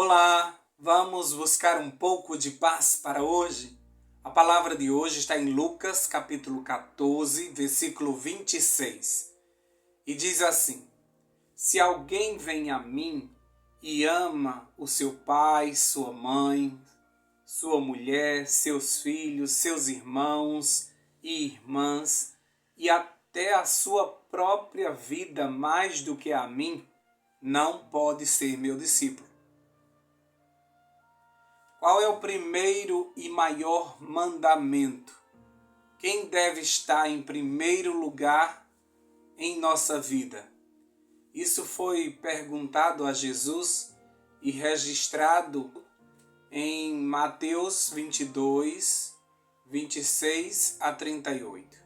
Olá, vamos buscar um pouco de paz para hoje? A palavra de hoje está em Lucas, capítulo 14, versículo 26. E diz assim: Se alguém vem a mim e ama o seu pai, sua mãe, sua mulher, seus filhos, seus irmãos e irmãs, e até a sua própria vida mais do que a mim, não pode ser meu discípulo. Qual é o primeiro e maior mandamento? Quem deve estar em primeiro lugar em nossa vida? Isso foi perguntado a Jesus e registrado em Mateus 22, 26 a 38.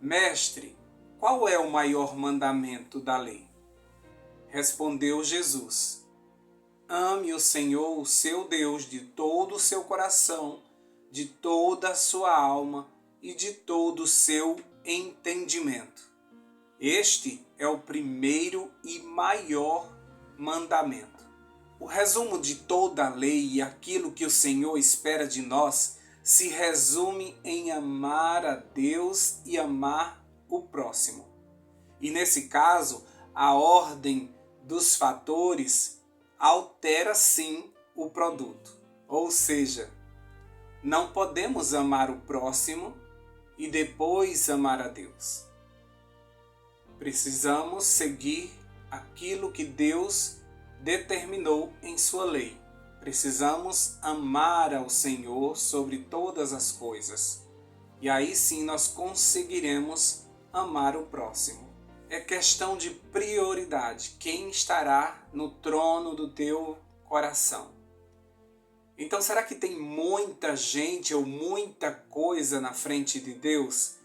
Mestre, qual é o maior mandamento da lei? Respondeu Jesus: Ame o Senhor, o seu Deus, de todo o seu coração, de toda a sua alma e de todo o seu entendimento. Este é o primeiro e maior mandamento. O resumo de toda a lei e aquilo que o Senhor espera de nós se resume em amar a Deus e amar o próximo. E nesse caso, a ordem dos fatores altera sim o produto. Ou seja, não podemos amar o próximo e depois amar a Deus. Precisamos seguir aquilo que Deus determinou em sua lei. Precisamos amar ao Senhor sobre todas as coisas. E aí sim nós conseguiremos amar o próximo. É questão de prioridade. Quem estará no trono do teu coração? Então, será que tem muita gente ou muita coisa na frente de Deus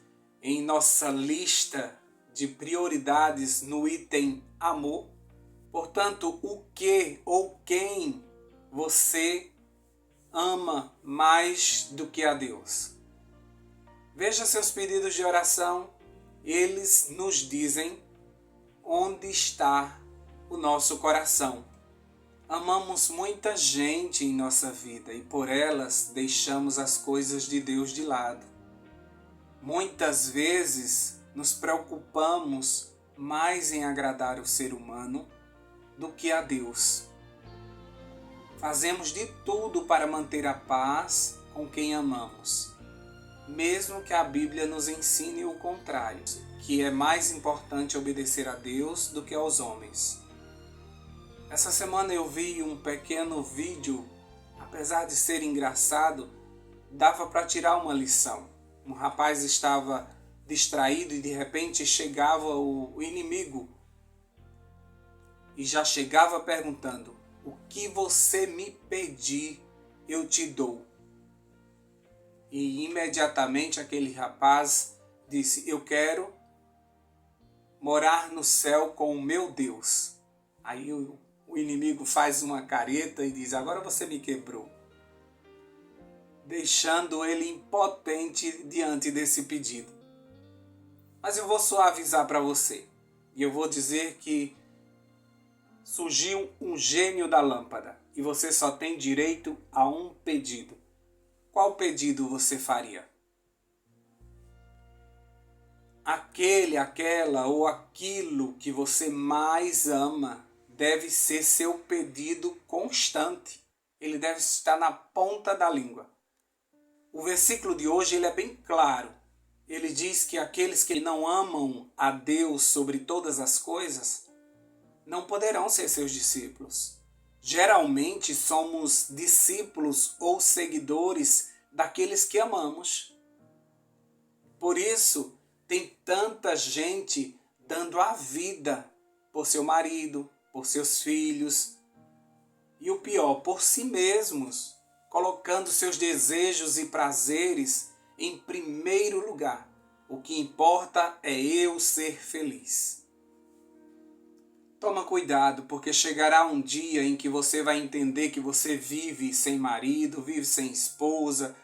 em nossa lista de prioridades no item amor? Portanto, o que ou quem você ama mais do que a Deus? Veja seus pedidos de oração. Eles nos dizem onde está o nosso coração. Amamos muita gente em nossa vida e por elas deixamos as coisas de Deus de lado. Muitas vezes nos preocupamos mais em agradar o ser humano do que a Deus. Fazemos de tudo para manter a paz com quem amamos, mesmo que a Bíblia nos ensine o contrário, que é mais importante obedecer a Deus do que aos homens. Essa semana eu vi um pequeno vídeo, apesar de ser engraçado, dava para tirar uma lição. Um rapaz estava distraído e de repente chegava o inimigo e já chegava perguntando: o que você me pedir, eu te dou. E imediatamente aquele rapaz disse: eu quero morar no céu com o meu Deus. Aí o inimigo faz uma careta e diz: agora você me quebrou. Deixando ele impotente diante desse pedido. Mas eu vou suavizar para você. E eu vou dizer que surgiu um gênio da lâmpada. E você só tem direito a um pedido. Qual pedido você faria? Aquela ou aquilo que você mais ama deve ser seu pedido constante. Ele deve estar na ponta da língua. O versículo de hoje ele é bem claro. Ele diz que aqueles que não amam a Deus sobre todas as coisas não poderão ser seus discípulos. Geralmente somos discípulos ou seguidores daqueles que amamos. Por isso, tem tanta gente dando a vida por seu marido, por seus filhos e o pior, por si mesmos, colocando seus desejos e prazeres em primeiro lugar. O que importa é eu ser feliz. Toma cuidado, porque chegará um dia em que você vai entender que você vive sem marido, vive sem esposa,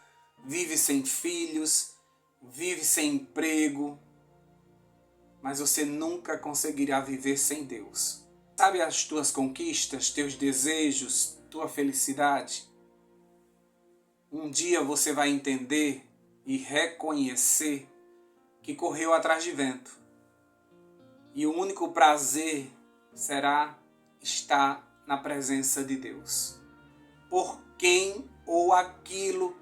vive sem filhos, vive sem emprego, mas você nunca conseguirá viver sem Deus. Sabe as tuas conquistas, teus desejos, tua felicidade? Um dia você vai entender e reconhecer que correu atrás de vento. E o único prazer será estar na presença de Deus. Por quem ou aquilo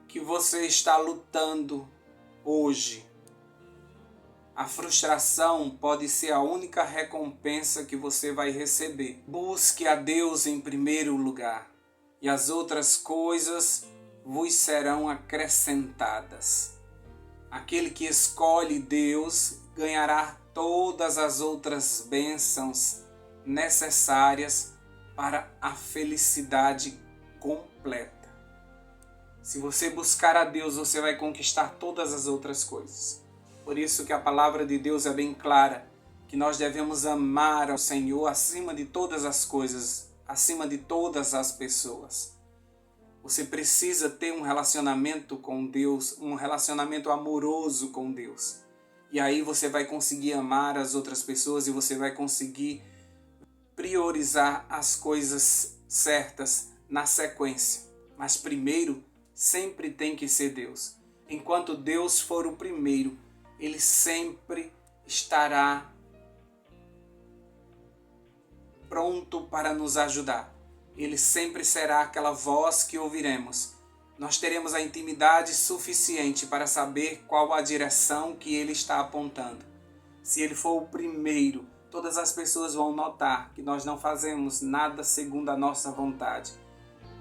que você está lutando hoje. A frustração pode ser a única recompensa que você vai receber. Busque a Deus em primeiro lugar, e as outras coisas vos serão acrescentadas. Aquele que escolhe Deus ganhará todas as outras bênçãos necessárias para a felicidade completa. Se você buscar a Deus, você vai conquistar todas as outras coisas. Por isso que a palavra de Deus é bem clara, que nós devemos amar ao Senhor acima de todas as coisas, acima de todas as pessoas. Você precisa ter um relacionamento com Deus, um relacionamento amoroso com Deus. E aí você vai conseguir amar as outras pessoas e você vai conseguir priorizar as coisas certas na sequência. Mas primeiro, sempre tem que ser Deus. Enquanto Deus for o primeiro, Ele sempre estará pronto para nos ajudar. Ele sempre será aquela voz que ouviremos. Nós teremos a intimidade suficiente para saber qual a direção que Ele está apontando. Se Ele for o primeiro, todas as pessoas vão notar que nós não fazemos nada segundo a nossa vontade,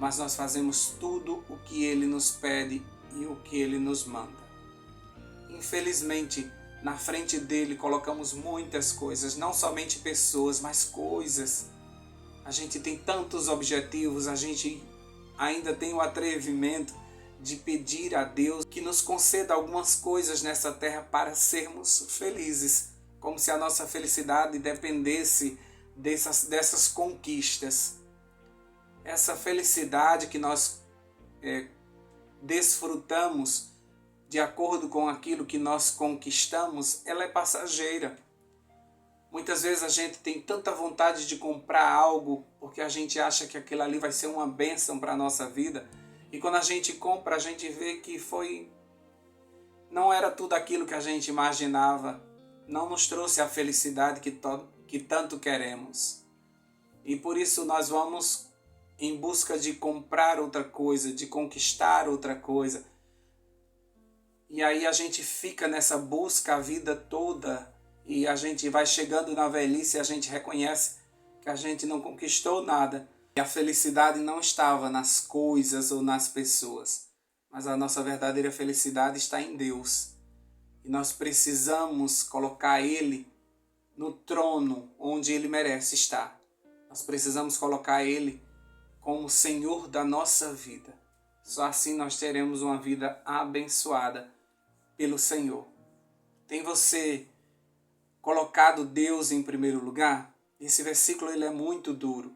mas nós fazemos tudo o que Ele nos pede e o que Ele nos manda. Infelizmente, na frente dele colocamos muitas coisas, não somente pessoas, mas coisas. A gente tem tantos objetivos, a gente ainda tem o atrevimento de pedir a Deus que nos conceda algumas coisas nessa terra para sermos felizes, como se a nossa felicidade dependesse dessas conquistas. Essa felicidade que nós desfrutamos de acordo com aquilo que nós conquistamos, ela é passageira. Muitas vezes a gente tem tanta vontade de comprar algo porque a gente acha que aquilo ali vai ser uma bênção para a nossa vida. E quando a gente compra, a gente vê que não era tudo aquilo que a gente imaginava. Não nos trouxe a felicidade que tanto queremos. E por isso nós vamos em busca de comprar outra coisa, de conquistar outra coisa. E aí a gente fica nessa busca a vida toda e a gente vai chegando na velhice e a gente reconhece que a gente não conquistou nada. E a felicidade não estava nas coisas ou nas pessoas, mas a nossa verdadeira felicidade está em Deus. E nós precisamos colocar Ele no trono onde Ele merece estar. Nós precisamos colocar Ele como Senhor da nossa vida. Só assim nós teremos uma vida abençoada pelo Senhor. Tem você colocado Deus em primeiro lugar? Esse versículo ele é muito duro.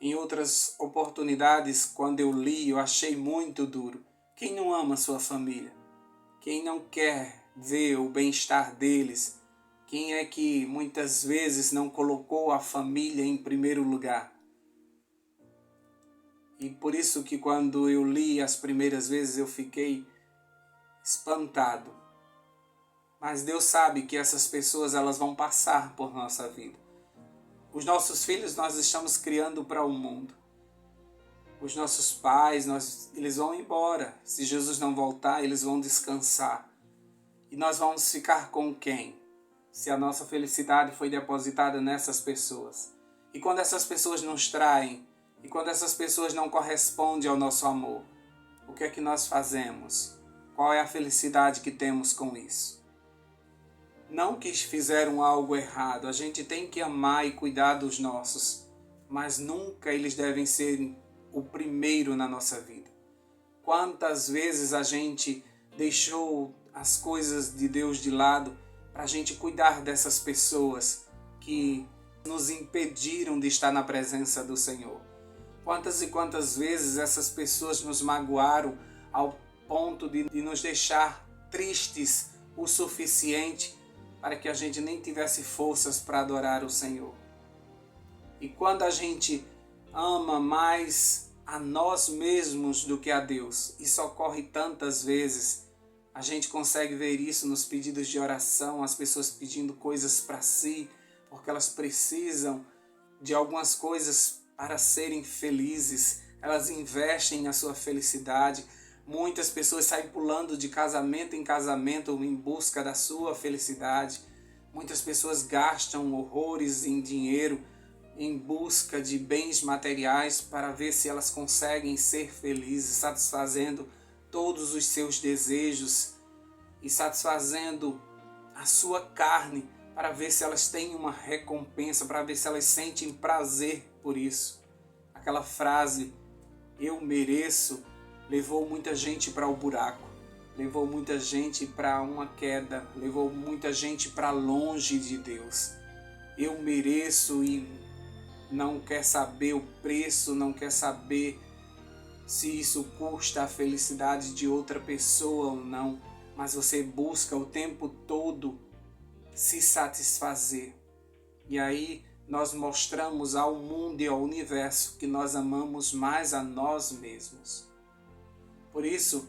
Em outras oportunidades, quando eu li, eu achei muito duro. Quem não ama sua família? Quem não quer ver o bem-estar deles? Quem é que muitas vezes não colocou a família em primeiro lugar? E por isso que quando eu li as primeiras vezes eu fiquei espantado. Mas Deus sabe que essas pessoas elas vão passar por nossa vida. Os nossos filhos nós estamos criando para o mundo. Os nossos pais, eles vão embora. Se Jesus não voltar, eles vão descansar. E nós vamos ficar com quem? Se a nossa felicidade foi depositada nessas pessoas. E quando essas pessoas nos traem, e quando essas pessoas não correspondem ao nosso amor, o que é que nós fazemos? Qual é a felicidade que temos com isso? Não que fizeram algo errado, a gente tem que amar e cuidar dos nossos, mas nunca eles devem ser o primeiro na nossa vida. Quantas vezes a gente deixou as coisas de Deus de lado para a gente cuidar dessas pessoas que nos impediram de estar na presença do Senhor. Quantas e quantas vezes essas pessoas nos magoaram ao ponto de nos deixar tristes o suficiente para que a gente nem tivesse forças para adorar o Senhor. E quando a gente ama mais a nós mesmos do que a Deus, isso ocorre tantas vezes. A gente consegue ver isso nos pedidos de oração, as pessoas pedindo coisas para si, porque elas precisam de algumas coisas para serem felizes. Elas investem na sua felicidade. Muitas pessoas saem pulando de casamento em casamento em busca da sua felicidade. Muitas pessoas gastam horrores em dinheiro em busca de bens materiais para ver se elas conseguem ser felizes, satisfazendo todos os seus desejos e satisfazendo a sua carne para ver se elas têm uma recompensa, para ver se elas sentem prazer por isso. Aquela frase, eu mereço, levou muita gente para o buraco, levou muita gente para uma queda, levou muita gente para longe de Deus. Eu mereço e não quer saber o preço, não quer saber se isso custa a felicidade de outra pessoa ou não, mas você busca o tempo todo se satisfazer. E aí nós mostramos ao mundo e ao universo que nós amamos mais a nós mesmos. Por isso,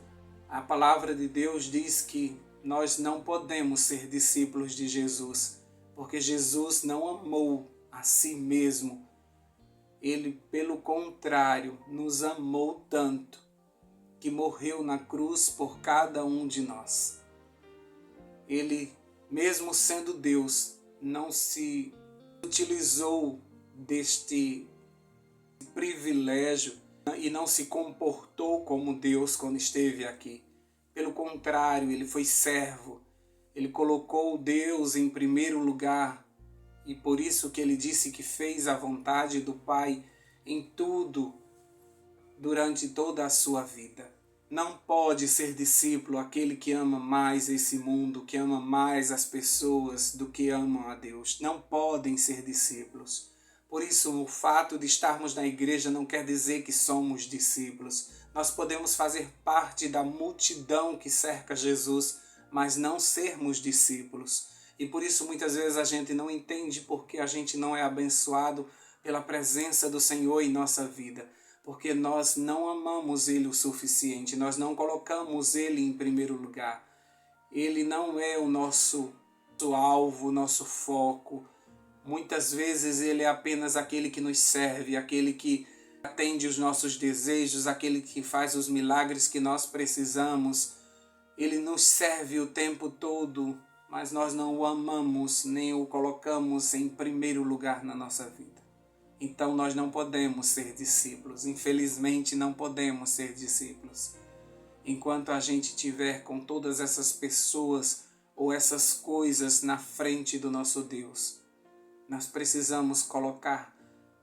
a palavra de Deus diz que nós não podemos ser discípulos de Jesus, porque Jesus não amou a si mesmo. Ele, pelo contrário, nos amou tanto que morreu na cruz por cada um de nós. Ele, mesmo sendo Deus, não se utilizou deste privilégio e não se comportou como Deus quando esteve aqui. Pelo contrário, ele foi servo. Ele colocou Deus em primeiro lugar. E por isso que ele disse que fez a vontade do Pai em tudo durante toda a sua vida. Não pode ser discípulo aquele que ama mais esse mundo, que ama mais as pessoas do que amam a Deus. Não podem ser discípulos. Por isso, o fato de estarmos na igreja não quer dizer que somos discípulos. Nós podemos fazer parte da multidão que cerca Jesus, mas não sermos discípulos. E por isso muitas vezes a gente não entende porque a gente não é abençoado pela presença do Senhor em nossa vida. Porque nós não amamos Ele o suficiente, nós não colocamos Ele em primeiro lugar. Ele não é o nosso alvo, o nosso foco. Muitas vezes Ele é apenas aquele que nos serve, aquele que atende os nossos desejos, aquele que faz os milagres que nós precisamos. Ele nos serve o tempo todo, mas nós não o amamos, nem o colocamos em primeiro lugar na nossa vida. Então nós não podemos ser discípulos, infelizmente não podemos ser discípulos. Enquanto a gente tiver com todas essas pessoas ou essas coisas na frente do nosso Deus, nós precisamos colocar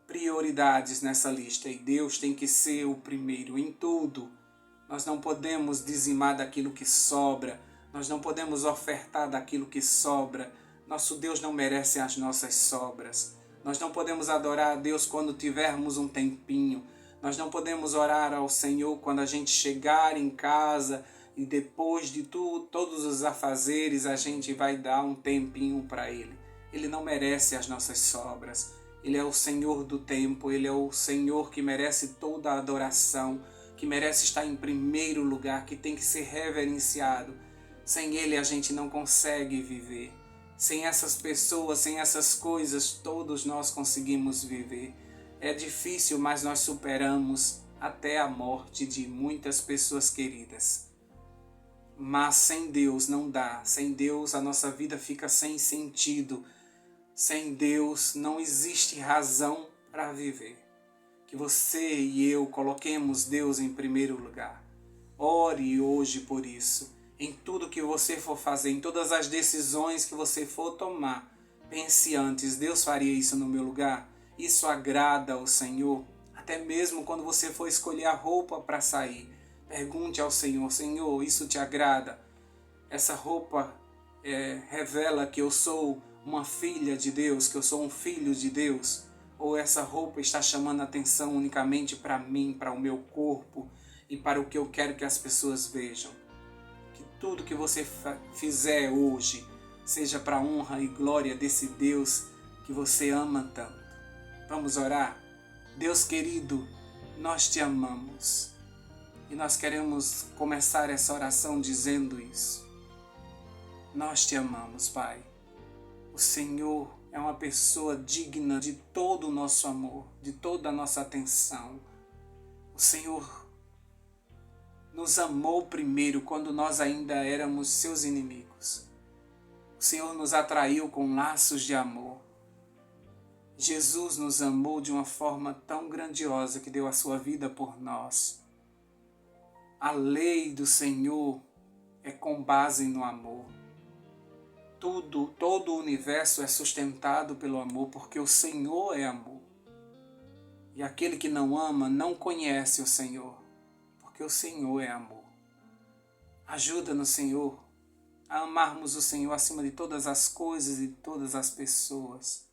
prioridades nessa lista e Deus tem que ser o primeiro em tudo. Nós não podemos dizimar daquilo que sobra, nós não podemos ofertar daquilo que sobra. Nosso Deus não merece as nossas sobras. Nós não podemos adorar a Deus quando tivermos um tempinho. Nós não podemos orar ao Senhor quando a gente chegar em casa e depois de todos os afazeres a gente vai dar um tempinho para Ele. Ele não merece as nossas sobras. Ele é o Senhor do tempo, Ele é o Senhor que merece toda a adoração, que merece estar em primeiro lugar, que tem que ser reverenciado. Sem Ele a gente não consegue viver. Sem essas pessoas, sem essas coisas, todos nós conseguimos viver. É difícil, mas nós superamos até a morte de muitas pessoas queridas. Mas sem Deus não dá. Sem Deus a nossa vida fica sem sentido. Sem Deus não existe razão para viver. Que você e eu coloquemos Deus em primeiro lugar. Ore hoje por isso. Em tudo que você for fazer, em todas as decisões que você for tomar, pense antes, Deus faria isso no meu lugar? Isso agrada ao Senhor? Até mesmo quando você for escolher a roupa para sair, pergunte ao Senhor, Senhor, isso te agrada? Essa roupa revela que eu sou uma filha de Deus, que eu sou um filho de Deus? Ou essa roupa está chamando a atenção unicamente para mim, para o meu corpo e para o que eu quero que as pessoas vejam? Que tudo que você fizer hoje seja para a honra e glória desse Deus que você ama tanto. Vamos orar? Deus querido, nós te amamos e nós queremos começar essa oração dizendo isso. Nós te amamos, Pai. O Senhor é uma pessoa digna de todo o nosso amor, de toda a nossa atenção. O Senhor nos amou primeiro quando nós ainda éramos seus inimigos. O Senhor nos atraiu com laços de amor. Jesus nos amou de uma forma tão grandiosa que deu a sua vida por nós. A lei do Senhor é com base no amor. Todo o universo é sustentado pelo amor, porque o Senhor é amor. E aquele que não ama não conhece o Senhor, porque o Senhor é amor. Ajuda-nos, Senhor, a amarmos o Senhor acima de todas as coisas e de todas as pessoas.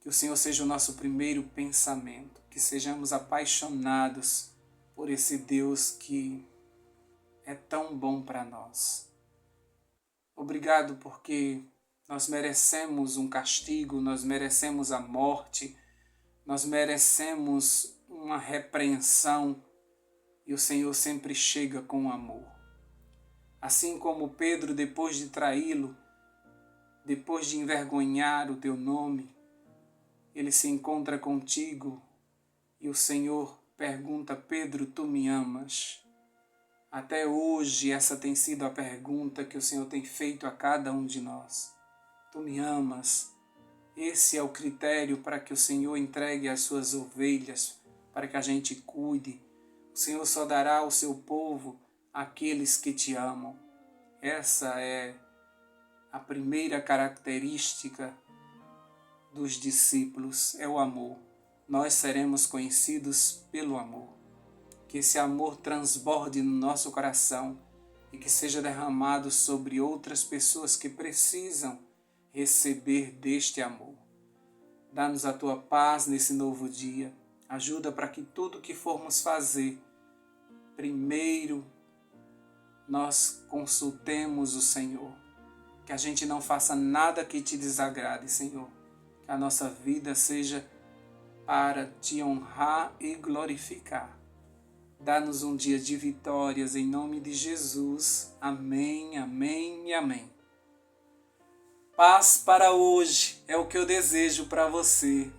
Que o Senhor seja o nosso primeiro pensamento, que sejamos apaixonados por esse Deus que é tão bom para nós. Obrigado porque nós merecemos um castigo, nós merecemos a morte, nós merecemos uma repreensão e o Senhor sempre chega com amor. Assim como Pedro, depois de traí-lo, depois de envergonhar o teu nome, ele se encontra contigo e o Senhor pergunta: Pedro, tu me amas? Até hoje essa tem sido a pergunta que o Senhor tem feito a cada um de nós. Tu me amas? Esse é o critério para que o Senhor entregue as suas ovelhas, para que a gente cuide. O Senhor só dará ao seu povo aqueles que te amam. Essa é a primeira característica dos discípulos, é o amor. Nós seremos conhecidos pelo amor. Que esse amor transborde no nosso coração e que seja derramado sobre outras pessoas que precisam receber deste amor. Dá-nos a tua paz nesse novo dia. Ajuda para que tudo que formos fazer, primeiro nós consultemos o Senhor. Que a gente não faça nada que te desagrade, Senhor. Que a nossa vida seja para te honrar e glorificar. Dá-nos um dia de vitórias em nome de Jesus. Amém, amém e amém. Paz para hoje é o que eu desejo para você.